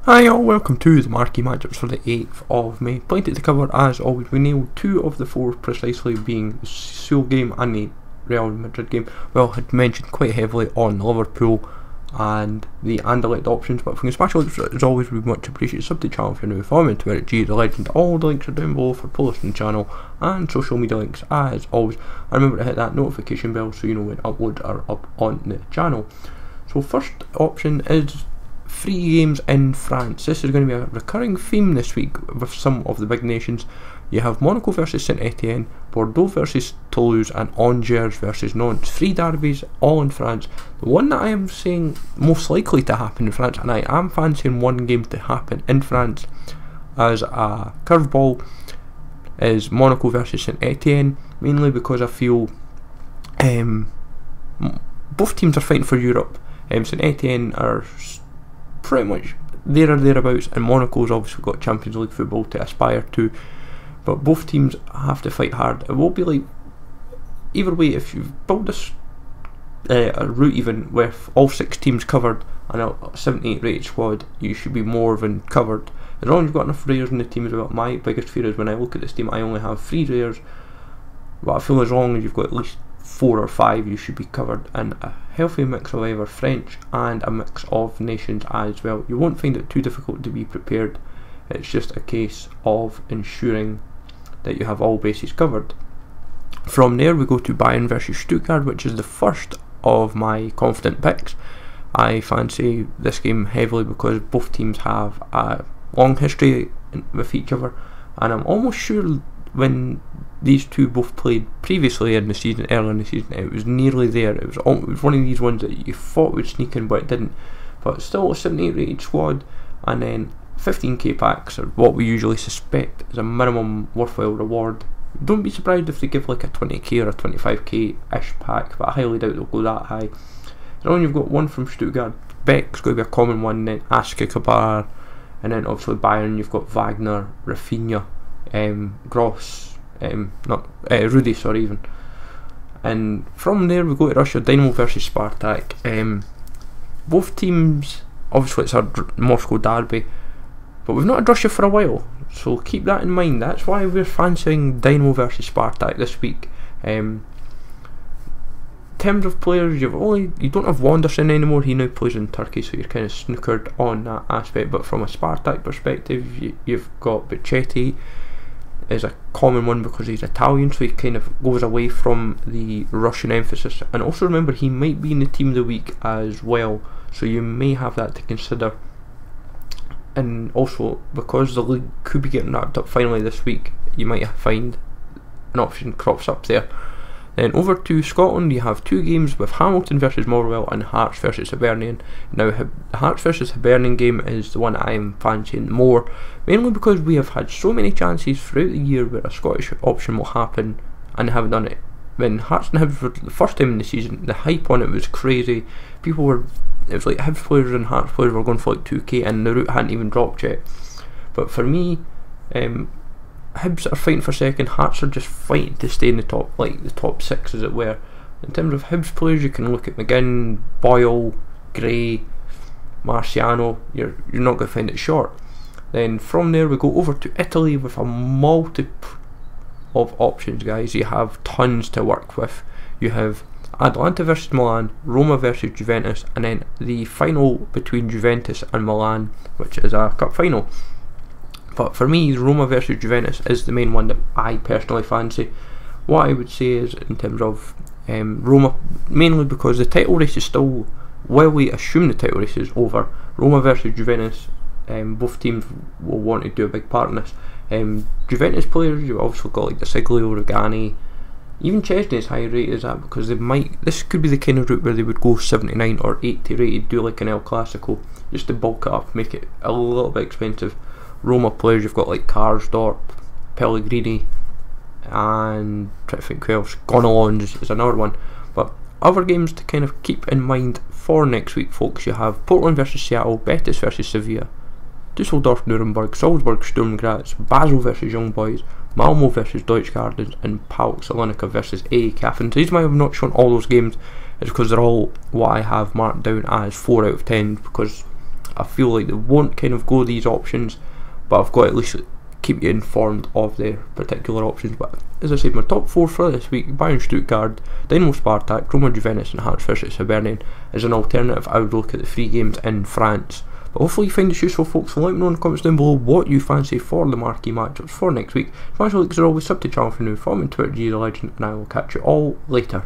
Hi all, welcome to the Marquee Matchups for the 8th of May. Plenty to cover as always. We nailed 2 of the 4 precisely, being the Seoul game and the Real Madrid game. Well, I had mentioned quite heavily on Liverpool and the Anderlecht options, but if we can smash links as always, we would much appreciate. Sub to the channel if you're new. Follow me on Twitter at G the Legend. All the links are down below for posts on the channel and social media links as always. And remember to hit that notification bell so you know when uploads are up on the channel. So first option is free games in France. This is going to be a recurring theme this week with some of the big nations. You have Monaco versus St Etienne, Bordeaux versus Toulouse, and Angers versus Nantes. 3 derbies, all in France. The one that I am saying most likely to happen in France, and I am fancying one game to happen in France as a curveball, is Monaco versus St Etienne, mainly because I feel both teams are fighting for Europe. St Etienne are pretty much there or thereabouts, and Monaco's obviously got Champions League football to aspire to, but both teams have to fight hard. It will be like, either way, if you build this a route even with all 6 teams covered and a 78 rated squad, you should be more than covered as long as you've got enough rares in the team as well. My biggest fear is when I look at this team, I only have 3 rares, but I feel as long as you've got at least 4 or 5, you should be covered, and a healthy mix of either French and a mix of nations as well. You won't find it too difficult to be prepared. It's just a case of ensuring that you have all bases covered. From there we go to Bayern versus Stuttgart, which is the first of my confident picks. I fancy this game heavily because both teams have a long history with each other, and I'm almost sure when these two both played previously in the season, early in the season, it was nearly there. It was one of these ones that you thought would sneak in but it didn't. But still a 78 rated squad, and then 15k packs are what we usually suspect is a minimum worthwhile reward. Don't be surprised if they give like a 20k or a 25k ish pack, but I highly doubt they'll go that high. So when you've got one from Stuttgart, Beck's going to be a common one, then Aska Kabar, and then obviously Bayern, you've got Wagner, Rafinha, Gross, Rudy, sorry, even. And from there we go to Russia, Dinamo versus Spartak. Both teams, obviously it's a Moscow derby, but we've not had Russia for a while, so keep that in mind. That's why we're fancying Dinamo versus Spartak this week. In terms of players, you don't have Wanderson anymore. He now plays in Turkey, so you're kind of snookered on that aspect. But from a Spartak perspective, you've got Bicchetti is a common one because he's Italian, so he kind of goes away from the Russian emphasis. And also remember, he might be in the team of the week as well, so you may have that to consider. And also, because the league could be getting wrapped up finally this week, you might find an option crops up there. Then over to Scotland, you have 2 games with Hamilton versus Motherwell and Hearts versus Hibernian. Now, the Hearts versus Hibernian game is the one I'm fancying more, mainly because we have had so many chances throughout the year where a Scottish option will happen and haven't done it. When Hearts and Hibs were the first time in the season, the hype on it was crazy. It was like Hibs players and Hearts players were going for like 2k and the route hadn't even dropped yet. But for me, Hibs are fighting for second, Hearts are just fighting to stay in the top, like the top 6 as it were. In terms of Hibs players, you can look at McGinn, Boyle, Gray, Marciano. You're not going to find it short. Then from there we go over to Italy with a multitude of options, guys. You have tons to work with. You have Atalanta versus Milan, Roma versus Juventus, and then the final between Juventus and Milan, which is a cup final. But for me, Roma versus Juventus is the main one that I personally fancy. What I would say is, in terms of Roma, mainly because the title race is still, while we assume the title race is over, Roma versus Juventus, both teams will want to do a big part in this. Juventus players, you've also got like the Siglio, Rugani, even Chesney is high rated as that, because this could be the kind of route where they would go 79 or 80 rated, do like an El Clasico, just to bulk it up, make it a little bit expensive. Roma players, you've got like Karsdorp, Pellegrini, and try to think who else. Gonalons is another one. But other games to kind of keep in mind for next week, folks, you have Portland versus Seattle, Betis versus Sevilla, Dusseldorf, Nuremberg, Salzburg, Sturm, Graz, Basel versus Young Boys, Malmo versus Djurgardens, and PAOK Salonika versus AEK Athens. The reason why I've not shown all those games is because they're all what I have marked down as 4 out of 10, because I feel like they won't kind of go these options, but I've got to at least keep you informed of their particular options. But as I said, my top 4 for this week: Bayern, Stuttgart, Dinamo, Spartak, Roma, Juventus, and Hearts versus Hibernian. As an alternative, I would look at the 3 games in France. But hopefully you find this useful, folks, and let me know in the comments down below what you fancy for the marquee matchups for next week. Smash the likes, as always, sub to the channel for new, follow me on Twitter, GLegend, and I will catch you all later.